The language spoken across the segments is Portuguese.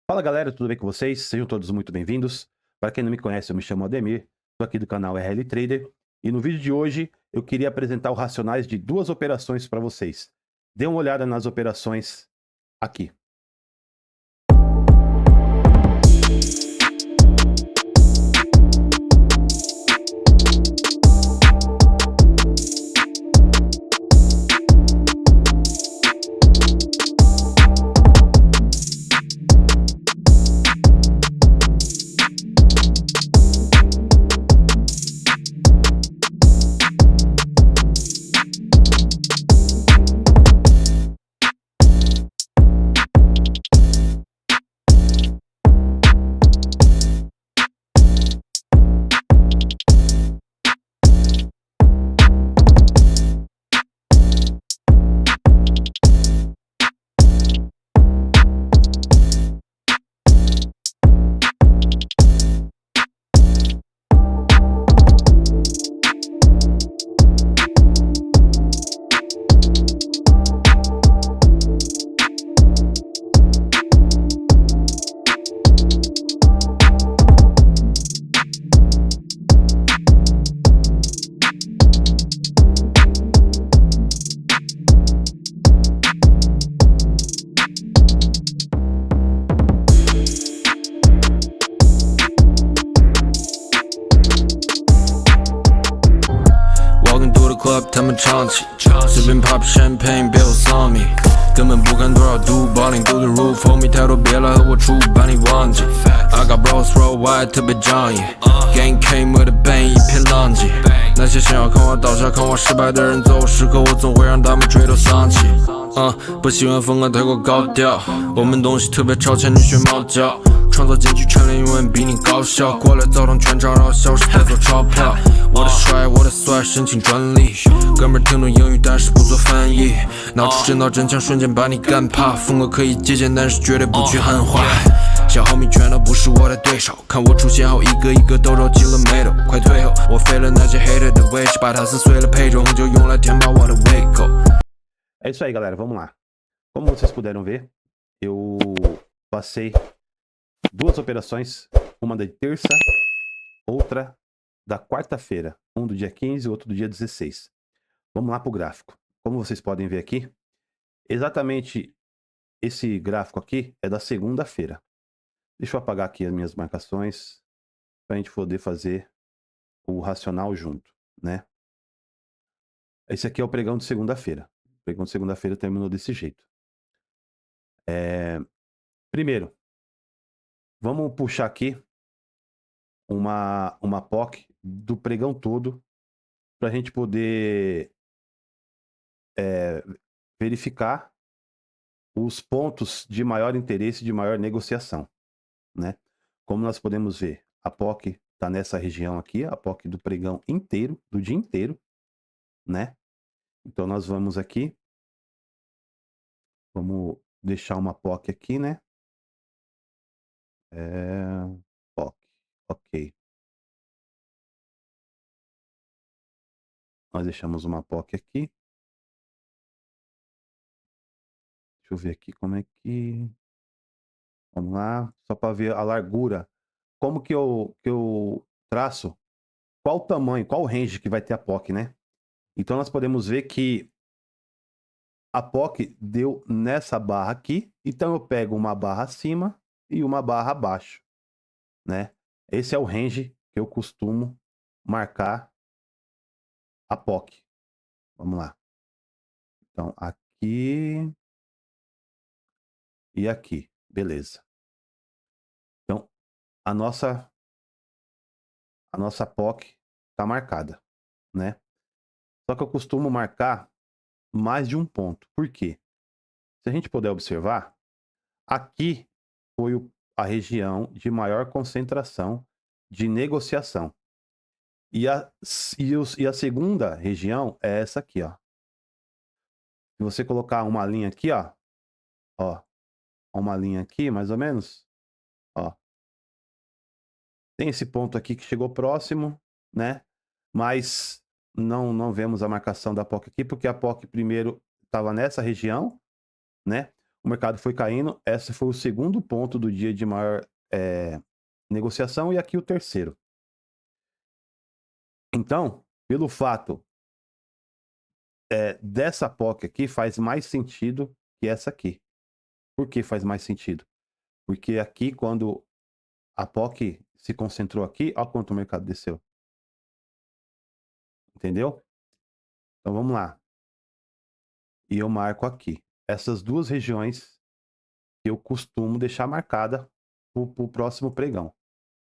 Fala galera, tudo bem com vocês? Sejam todos muito bem-vindos. Para quem não me conhece, eu me chamo Ademir, estou aqui do canal RL Trader e no vídeo de hoje eu queria apresentar os racionais de duas operações para vocês. Dê uma olhada nas operações aqui. Walking through the club， 他们唱起，随便 pop champagne， 别有丧命，根本不看多少度，balling through the roof，homie 太多别来和我处，把你忘记。I got bros roll wide， 特别仗义，Gang came with a bang， 一片狼藉。那些想要看我倒下、看我失败的人，最后时刻我总会让他们垂头丧气。不喜欢风格太过高调，我们东西特别超前，你学猫叫。创造兼具全联英文比你高效，过来澡堂全场，然后消失带走钞票。我的帅，我的帅，申请专利。哥们儿听懂英语，但是不做翻译。拿出真刀真枪，瞬间把你干怕。风格可以借鉴，但是绝对不去汉化。小homie全都不是我的对手，看我出现后，一个一个都皱起了眉头。快退后，我废了那些 hater 的位置，把它撕碎了配种，就用来填饱我的胃口。É isso aí galera, vamos lá. Como vocês puderam ver, eu passei duas operações, uma da terça, outra da quarta-feira, um do dia 15 e outro do dia 16. Vamos lá para o gráfico. Como vocês podem ver aqui, exatamente esse gráfico aqui é da segunda-feira. Deixa eu apagar aqui as minhas marcações para a gente poder fazer o racional junto, né? Esse aqui é o pregão de segunda-feira. O pregão de segunda-feira terminou desse jeito. Primeiro, vamos puxar aqui uma POC do pregão todo para a gente poder verificar os pontos de maior interesse, de maior negociação, né? Como nós podemos ver, a POC está nessa região aqui, a POC do pregão inteiro, do dia inteiro, né? Então nós vamos aqui, vamos deixar uma POC aqui, né? POC, ok. Nós deixamos uma POC aqui. Deixa eu ver aqui como é que... Vamos lá, só para ver a largura. Como que eu traço? Qual o tamanho, qual o range que vai ter a POC, né? Então nós podemos ver que a POC deu nessa barra aqui. Então eu pego uma barra acima e uma barra abaixo, né? Esse é o range que eu costumo marcar a POC. Vamos lá. Então aqui e aqui, beleza. Então a nossa POC está marcada, né? Só que eu costumo marcar mais de um ponto. Por quê? Se a gente puder observar, aqui foi a região de maior concentração de negociação. E a segunda região é essa aqui, ó. Se você colocar uma linha aqui, ó, uma linha aqui, mais ou menos, ó. Tem esse ponto aqui que chegou próximo, né? Mas não vemos a marcação da POC aqui, porque a POC primeiro estava nessa região, né? o mercado foi caindo. Esse foi o segundo ponto do dia de maior negociação e aqui o terceiro. Então, pelo fato dessa POC aqui faz mais sentido que essa aqui. Por que faz mais sentido? Porque aqui, quando a POC se concentrou aqui, olha quanto o mercado desceu. Entendeu? Então vamos lá. E eu marco aqui. Essas duas regiões que eu costumo deixar marcada para o próximo pregão.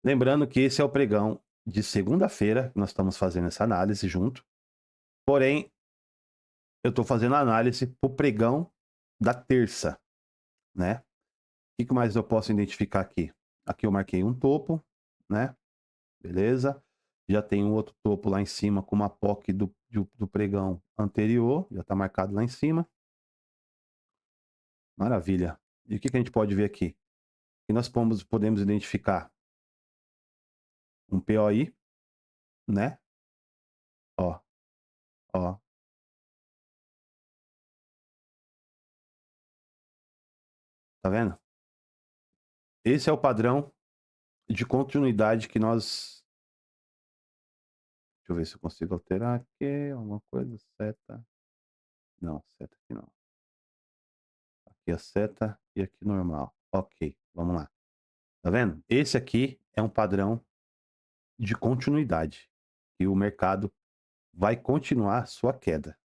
Lembrando que esse é o pregão de segunda-feira, nós estamos fazendo essa análise junto. Porém, eu estou fazendo a análise para o pregão da terça, né? O que mais eu posso identificar aqui? Aqui eu marquei um topo, né? Beleza. Já tem um outro topo lá em cima com uma POC do pregão anterior. Já está marcado lá em cima. Maravilha. E o que a gente pode ver aqui? Que nós podemos identificar um POI, né? Ó, ó. Tá vendo? Esse é o padrão de continuidade que nós... Deixa eu ver se eu consigo alterar aqui alguma coisa. Seta. Não, seta aqui não. Aqui a seta e aqui normal. Ok, vamos lá. Tá vendo? Esse aqui é um padrão de continuidade. E o mercado vai continuar sua queda.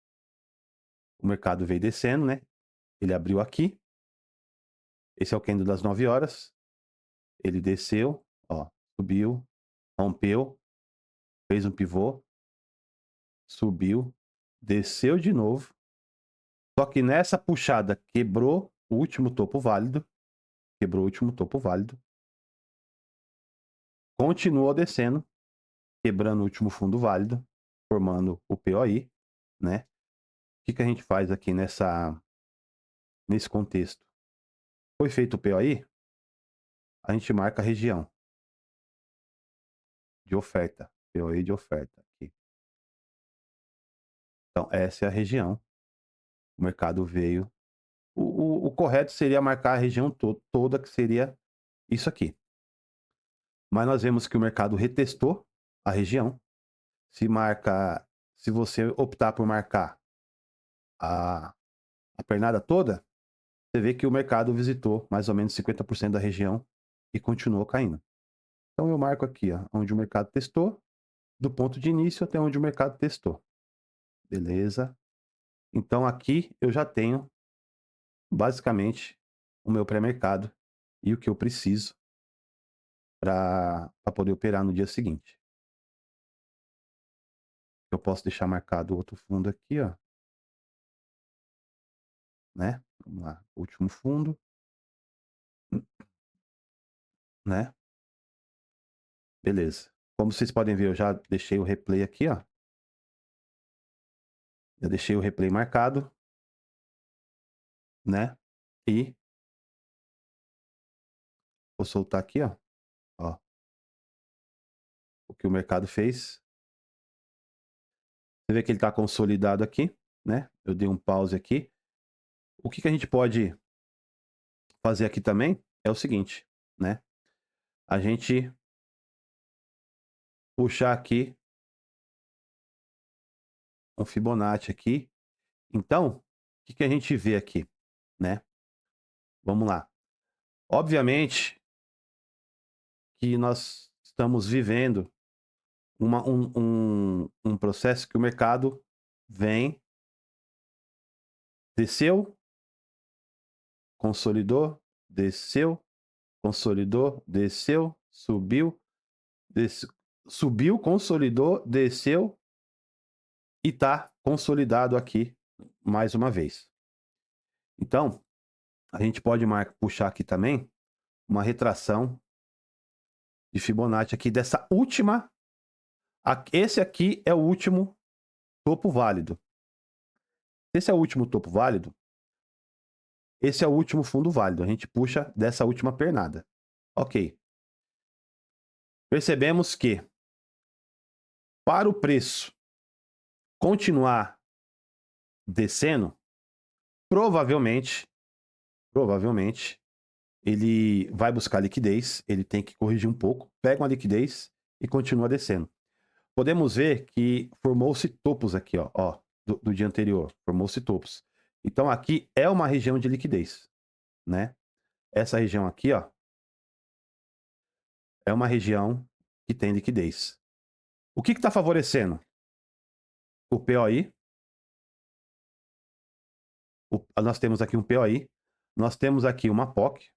O mercado veio descendo, né? Ele abriu aqui. Esse é o candle das 9 horas. Ele desceu, ó, subiu, rompeu, fez um pivô, subiu, desceu de novo. Só que nessa puxada quebrou o último topo válido. Quebrou o último topo válido. Continuou descendo, quebrando o último fundo válido, formando o POI, né? O que a gente faz aqui nesse contexto? Foi feito o POI, a gente marca a região de oferta. POI de oferta aqui. Então, essa é a região. O mercado veio. O correto seria marcar a região toda, que seria isso aqui. Mas nós vemos que o mercado retestou a região. Se você optar por marcar a pernada toda, você vê que o mercado visitou mais ou menos 50% da região e continuou caindo. Então eu marco aqui, ó, onde o mercado testou, do ponto de início até onde o mercado testou. Beleza? Então aqui eu já tenho basicamente o meu pré-mercado e o que eu preciso para poder operar no dia seguinte. Eu posso deixar marcado outro fundo aqui, ó. Né? Vamos lá, último fundo. Né? Beleza. Como vocês podem ver, eu já deixei o replay aqui, ó. Eu deixei o replay marcado, né? E vou soltar aqui, ó. Ó. O que o mercado fez. Você vê que ele está consolidado aqui, né? Eu dei um pause aqui. O que a gente pode fazer aqui também é o seguinte, né? A gente puxar aqui um Fibonacci aqui. Então, o que a gente vê aqui, né? Vamos lá. Obviamente que nós estamos vivendo um processo que o mercado vem, desceu, consolidou, desceu, consolidou, desceu, subiu, subiu, consolidou, desceu e está consolidado aqui mais uma vez. Então, a gente pode puxar aqui também uma retração de Fibonacci aqui dessa última. Esse aqui é o último topo válido. Esse é o último topo válido. Esse é o último fundo válido. A gente puxa dessa última pernada. Ok. Percebemos que para o preço continuar descendo, provavelmente provavelmente, ele vai buscar liquidez, ele tem que corrigir um pouco, pega uma liquidez e continua descendo. Podemos ver que formou-se topos aqui, ó, do dia anterior, formou-se topos. Então aqui é uma região de liquidez, né? Essa região aqui, ó, é uma região que tem liquidez. O que está favorecendo? O POI. Nós temos aqui um POI. Nós temos aqui uma POC.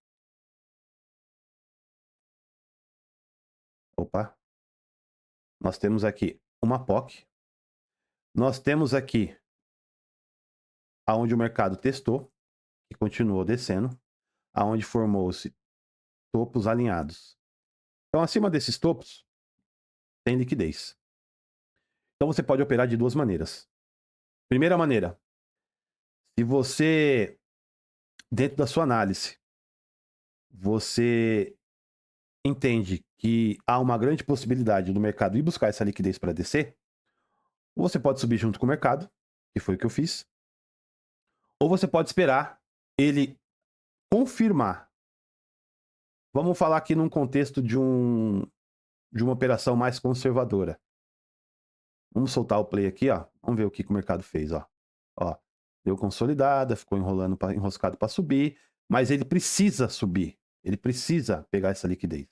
Opa. Nós temos aqui uma POC. Nós temos aqui aonde o mercado testou, que continuou descendo, aonde formou-se topos alinhados. Então, acima desses topos, tem liquidez. Então, você pode operar de duas maneiras. Primeira maneira, se você, dentro da sua análise, você entende que há uma grande possibilidade do mercado ir buscar essa liquidez para descer, você pode subir junto com o mercado, que foi o que eu fiz, ou você pode esperar ele confirmar. Vamos falar aqui num contexto de uma operação mais conservadora. Vamos soltar o play aqui, ó. Vamos ver o que o mercado fez, ó. Ó, deu consolidada, ficou enroscado para subir, mas ele precisa subir. Ele precisa pegar essa liquidez.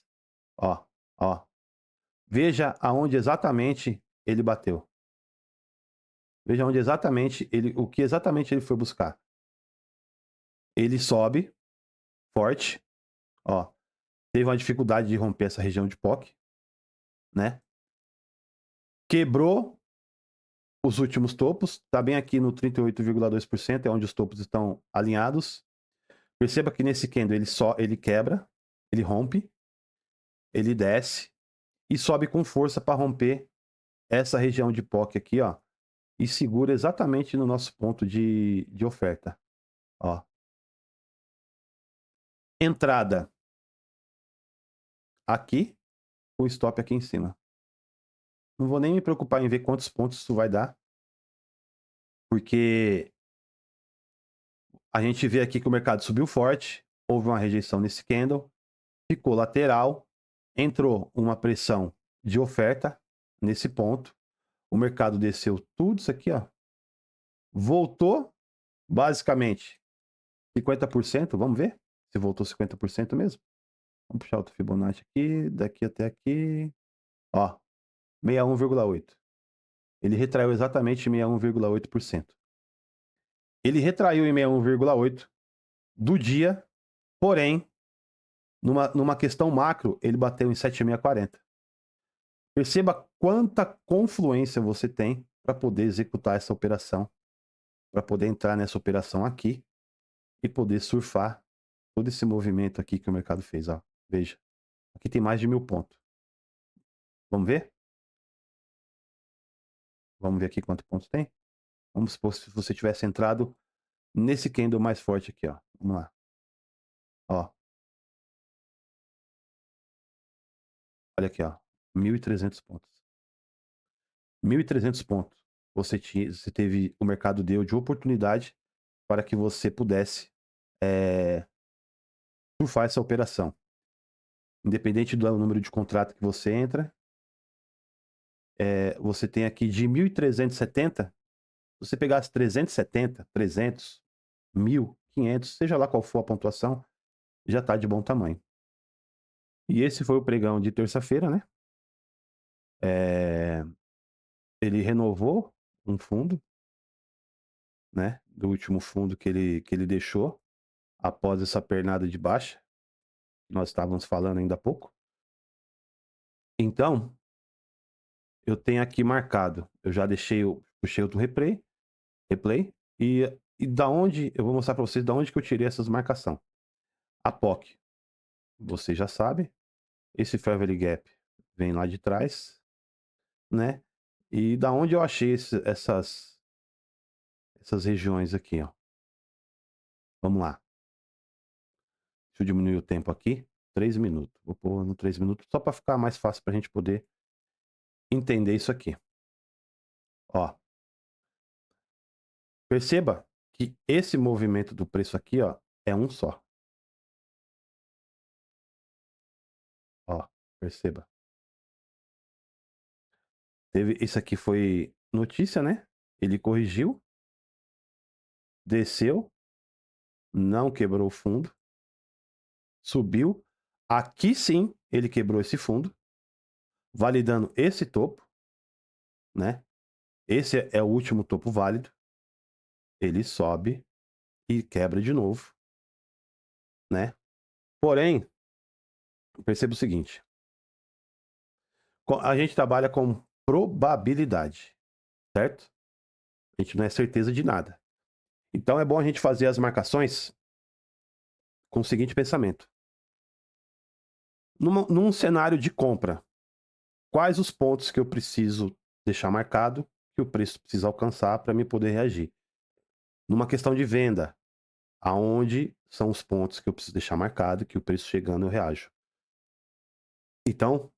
Ó, ó. Veja aonde exatamente ele bateu. Veja onde exatamente o que exatamente ele foi buscar. Ele sobe forte, ó. Teve uma dificuldade de romper essa região de POC, né? Quebrou os últimos topos, tá bem aqui no 38,2%, é onde os topos estão alinhados. Perceba que nesse candle ele quebra, ele rompe, ele desce e sobe com força para romper essa região de POC aqui, ó, e segura exatamente no nosso ponto de oferta, ó. Entrada aqui, o stop aqui em cima. Não vou nem me preocupar em ver quantos pontos isso vai dar, porque a gente vê aqui que o mercado subiu forte, houve uma rejeição nesse candle, ficou lateral, entrou uma pressão de oferta nesse ponto, o mercado desceu tudo isso aqui, ó, voltou basicamente 50%, vamos ver se voltou 50% mesmo. Vamos puxar outro Fibonacci aqui, daqui até aqui, ó, 61,8. Ele retraiu exatamente 61,8%. Ele retraiu em 61,8 do dia, porém, numa questão macro, ele bateu em 7,640. Perceba quanta confluência você tem para poder executar essa operação, para poder entrar nessa operação aqui e poder surfar todo esse movimento aqui que o mercado fez. Ó. Veja, aqui tem mais de 1.000 pontos. Vamos ver? Vamos ver aqui quantos pontos tem? Vamos supor se você tivesse entrado nesse candle mais forte aqui, ó. Vamos lá. Ó. Olha aqui, ó. 1.300 pontos. 1.300 pontos. Você teve, o mercado deu de oportunidade para que você pudesse surfar essa operação. Independente do número de contrato que você entra, você tem aqui de 1.370, se você pegasse 370, 300, 1.000, 500, seja lá qual for a pontuação, já está de bom tamanho. E esse foi o pregão de terça-feira, né? Ele renovou um fundo, né? Do último fundo que ele deixou após essa pernada de baixa, que nós estávamos falando ainda há pouco. Então, eu tenho aqui marcado, eu já puxei outro replay, e da onde, eu vou mostrar para vocês da onde que eu tirei essas marcação. A POC, você já sabe, esse Fair Value Gap vem lá de trás, né? E da onde eu achei essas regiões aqui, ó. Vamos lá. Deixa eu diminuir o tempo aqui. 3 minutos. Vou pôr no 3 minutos só para ficar mais fácil para a gente poder entender isso aqui. Ó. Perceba que esse movimento do preço aqui, ó, é um só. Ó, perceba. Isso aqui foi notícia, né? Ele corrigiu, desceu, não quebrou o fundo, subiu. Aqui sim ele quebrou esse fundo, validando esse topo, né? Esse é o último topo válido. Ele sobe e quebra de novo, né? Porém, perceba o seguinte: a gente trabalha com probabilidade, certo? A gente não é certeza de nada. Então é bom a gente fazer as marcações com o seguinte pensamento: num cenário de compra, quais os pontos que eu preciso deixar marcado, que o preço precisa alcançar para me poder reagir? Numa questão de venda, aonde são os pontos que eu preciso deixar marcado, que o preço chegando eu reajo? Então,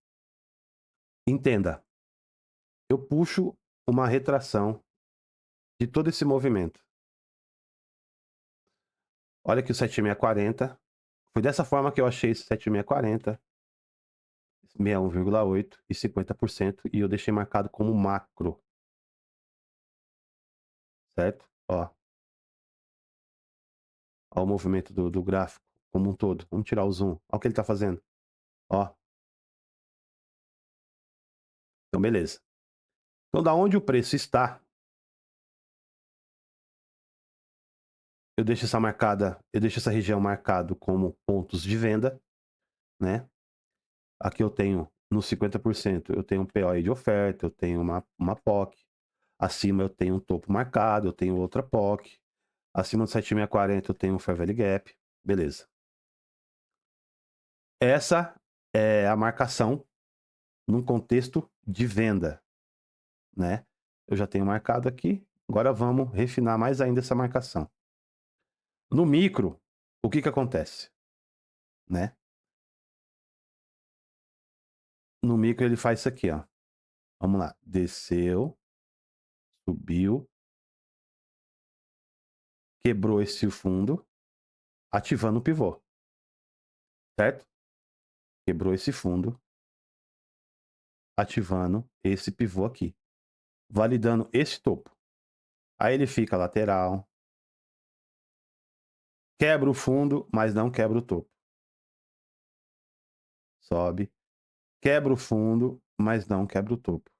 entenda, eu puxo uma retração de todo esse movimento. Olha aqui o 7640. Foi dessa forma que eu achei esse 7640, 61,8 e 50%, e eu deixei marcado como macro, certo? Ó o movimento do gráfico como um todo. Vamos tirar o zoom. Olha o que ele está fazendo. Ó. Então, beleza. Então, da onde o preço está, eu deixo essa região marcado como pontos de venda, né? Aqui eu tenho no 50%, eu tenho um POI de oferta, eu tenho uma POC. Acima eu tenho um topo marcado, eu tenho outra POC. Acima do 7640 eu tenho um Fair Value Gap. Beleza. Essa é a marcação num contexto de venda, né? Eu já tenho marcado aqui. Agora vamos refinar mais ainda essa marcação. No micro, o que acontece, né? No micro ele faz isso aqui, ó. Vamos lá. Desceu, subiu, quebrou esse fundo, ativando o pivô, certo? Quebrou esse fundo, ativando esse pivô aqui, validando esse topo. Aí ele fica lateral, quebra o fundo, mas não quebra o topo. Sobe, quebra o fundo, mas não quebra o topo.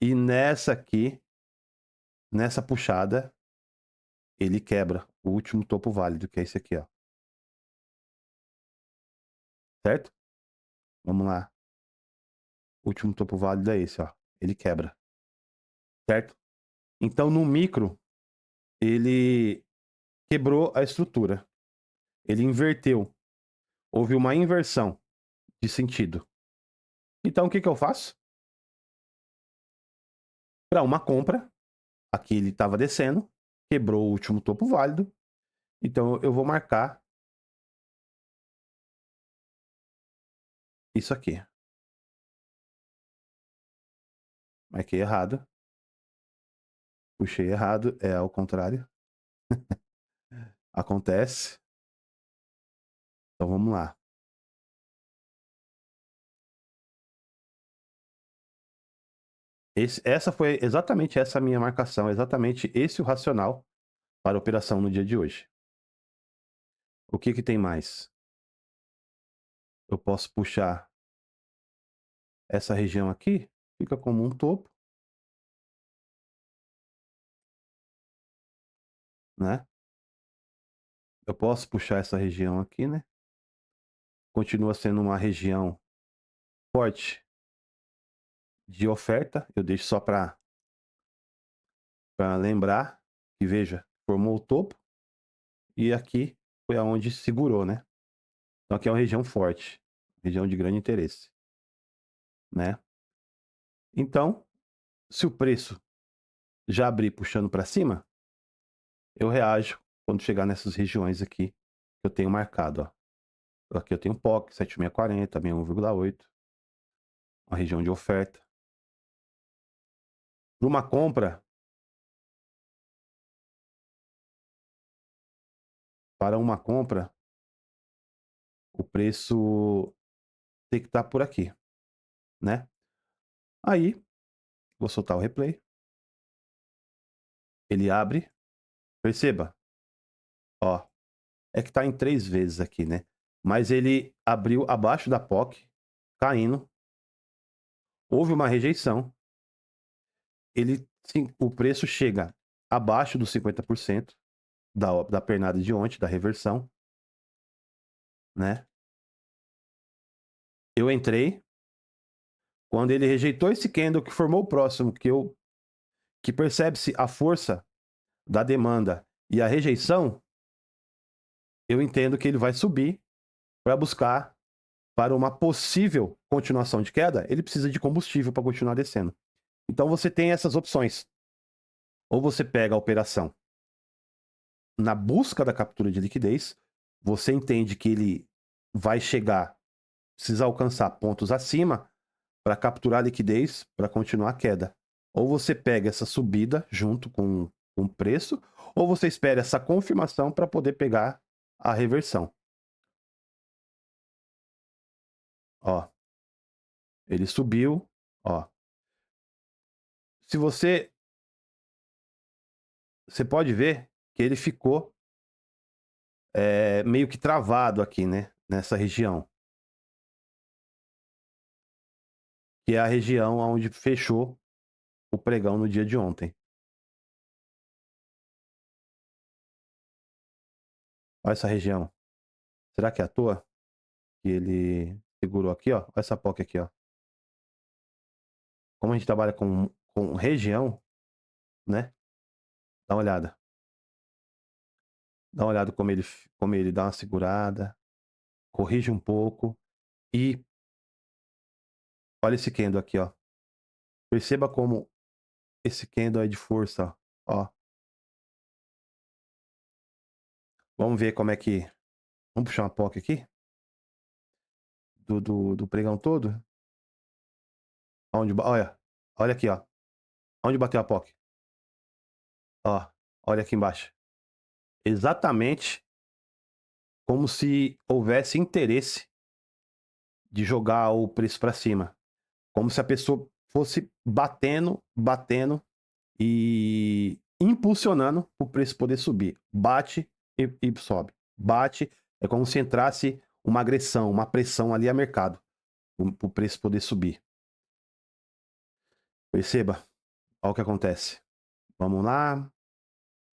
E nessa aqui, nessa puxada, ele quebra o último topo válido, que é esse aqui, ó. Certo? Vamos lá. O último topo válido é esse, ó. Ele quebra. Certo? Então, no micro, ele quebrou a estrutura. Ele inverteu. Houve uma inversão de sentido. Então, o que eu faço? Para uma compra, aqui ele estava descendo, quebrou o último topo válido. Então, eu vou marcar isso aqui. Marquei errado. Puxei errado. É ao contrário. Acontece. Então, vamos lá. Essa foi exatamente essa minha marcação. Exatamente esse o racional para a operação no dia de hoje. O que tem mais? Eu posso puxar essa região aqui, fica como um topo, né? Eu posso puxar essa região aqui, né? Continua sendo uma região forte de oferta. Eu deixo só para lembrar que, veja, formou o topo e aqui foi aonde segurou, né? Então aqui é uma região forte, região de grande interesse, né? Então, se o preço já abrir puxando para cima, eu reajo quando chegar nessas regiões aqui que eu tenho marcado, ó. Aqui eu tenho POC, 7640, 61,8, uma região de oferta. Para uma compra, para uma compra, o preço tem que estar por aqui, né? Aí, vou soltar o replay. Ele abre. Perceba, ó. É que tá em 3 vezes aqui, né? Mas ele abriu abaixo da POC, caindo. Houve uma rejeição. O preço chega abaixo dos 50% da pernada de ontem, da reversão, né? Eu entrei. Quando ele rejeitou esse candle que formou o próximo, que percebe-se a força da demanda e a rejeição, eu entendo que ele vai subir para buscar para uma possível continuação de queda, ele precisa de combustível para continuar descendo. Então você tem essas opções. Ou você pega a operação na busca da captura de liquidez, você entende que ele vai chegar, precisa alcançar pontos acima para capturar liquidez para continuar a queda. Ou você pega essa subida junto com o preço, ou você espera essa confirmação para poder pegar a reversão. Ó, ele subiu, ó. Se você pode ver que ele ficou meio que travado aqui, né? Nessa região. Que é a região onde fechou o pregão no dia de ontem. Olha essa região. Será que é à toa que ele segurou aqui, ó? Olha essa POC aqui, ó. Como a gente trabalha com região, né? Dá uma olhada. Dá uma olhada como ele dá uma segurada, corrige um pouco e olha esse candle aqui, ó. Perceba como esse candle é de força, ó. Vamos ver como é que... Vamos puxar uma POC aqui? Do pregão todo? Olha, olha aqui, ó. Onde bateu a POC? Ó, olha aqui embaixo. Exatamente como se houvesse interesse de jogar o preço para cima. Como se a pessoa fosse batendo, batendo e impulsionando o preço poder subir. Bate e sobe. Bate, é como se entrasse uma agressão, uma pressão ali a mercado, para o preço poder subir. Perceba, olha o que acontece. Vamos lá,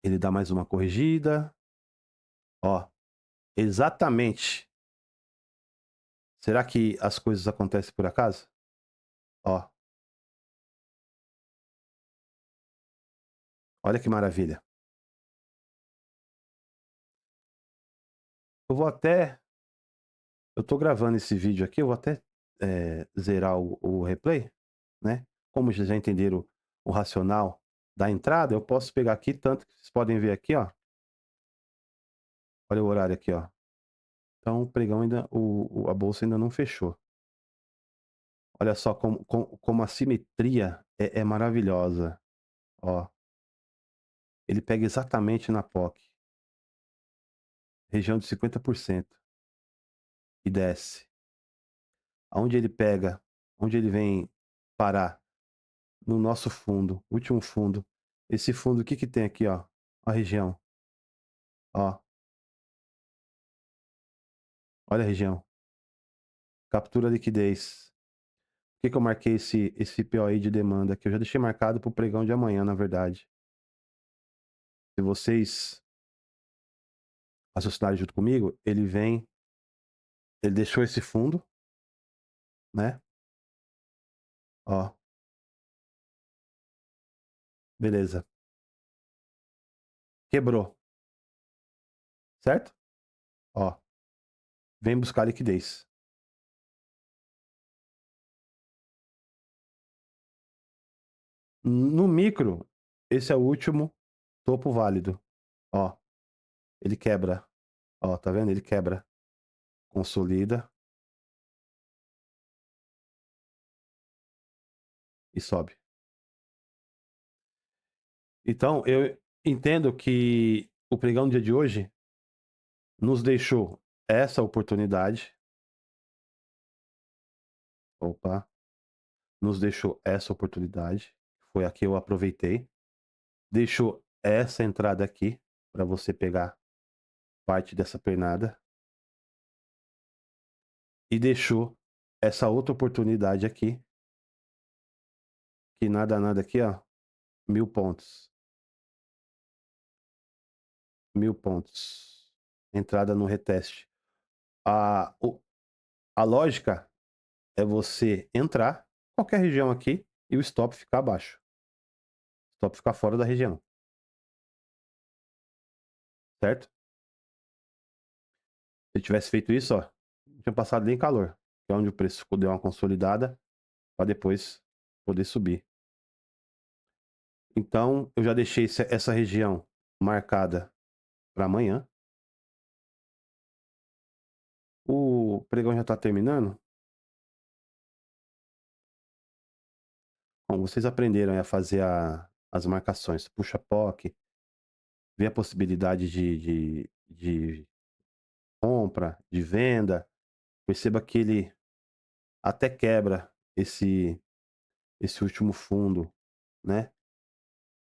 ele dá mais uma corrigida. Ó, exatamente. Será que as coisas acontecem por acaso? Ó, olha que maravilha. Eu vou até... Eu tô gravando esse vídeo aqui, eu vou até zerar o replay, né? Como vocês já entenderam o racional da entrada, eu posso pegar aqui, tanto que vocês podem ver aqui, ó. Olha o horário aqui, ó. Então o pregão ainda, a bolsa ainda não fechou. Olha só como a simetria é maravilhosa. Ó, ele pega exatamente na POC. Região de 50%. E desce. Aonde ele pega, onde ele vem parar? No nosso fundo, último fundo. Esse fundo, o que que tem aqui, ó? A região. Ó, olha a região. Captura liquidez. Por que que eu marquei esse POI de demanda aqui? Eu já deixei marcado pro pregão de amanhã, na verdade. Se vocês raciocinarem junto comigo, ele deixou esse fundo, né? Ó, beleza. Quebrou, certo? Ó, vem buscar liquidez. No micro, esse é o último topo válido. Ó, ele quebra. Ó, tá vendo? Ele quebra. Consolida e sobe. Então, eu entendo que o pregão do dia de hoje nos deixou essa oportunidade. Opa, nos deixou essa oportunidade. Foi a que eu aproveitei. Deixou essa entrada aqui para você pegar parte dessa pernada. E deixou essa outra oportunidade aqui. Que nada aqui, ó. 1000 pontos. 1000 pontos. Entrada no reteste. A lógica é você entrar em qualquer região aqui e o stop ficar abaixo. O stop ficar fora da região. Certo? Se eu tivesse feito isso, ó, não tinha passado nem calor. Que é onde o preço deu uma consolidada para depois poder subir. Então, eu já deixei essa região marcada para amanhã. O pregão já está terminando. Bom, vocês aprenderam a fazer as marcações. Puxa POC, vê a possibilidade de compra, de venda. Perceba que ele até quebra esse último fundo, né?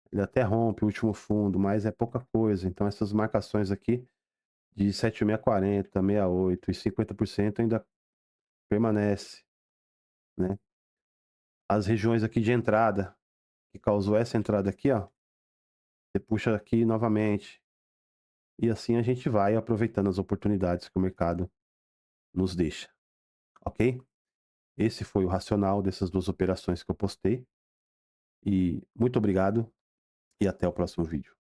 Ele até rompe o último fundo, mas é pouca coisa. Então essas marcações aqui de 7640, 68 e 50% ainda permanece, né? As regiões aqui de entrada, que causou essa entrada aqui, ó, você puxa aqui novamente. E assim a gente vai aproveitando as oportunidades que o mercado nos deixa, ok? Esse foi o racional dessas duas operações que eu postei. E muito obrigado e até o próximo vídeo.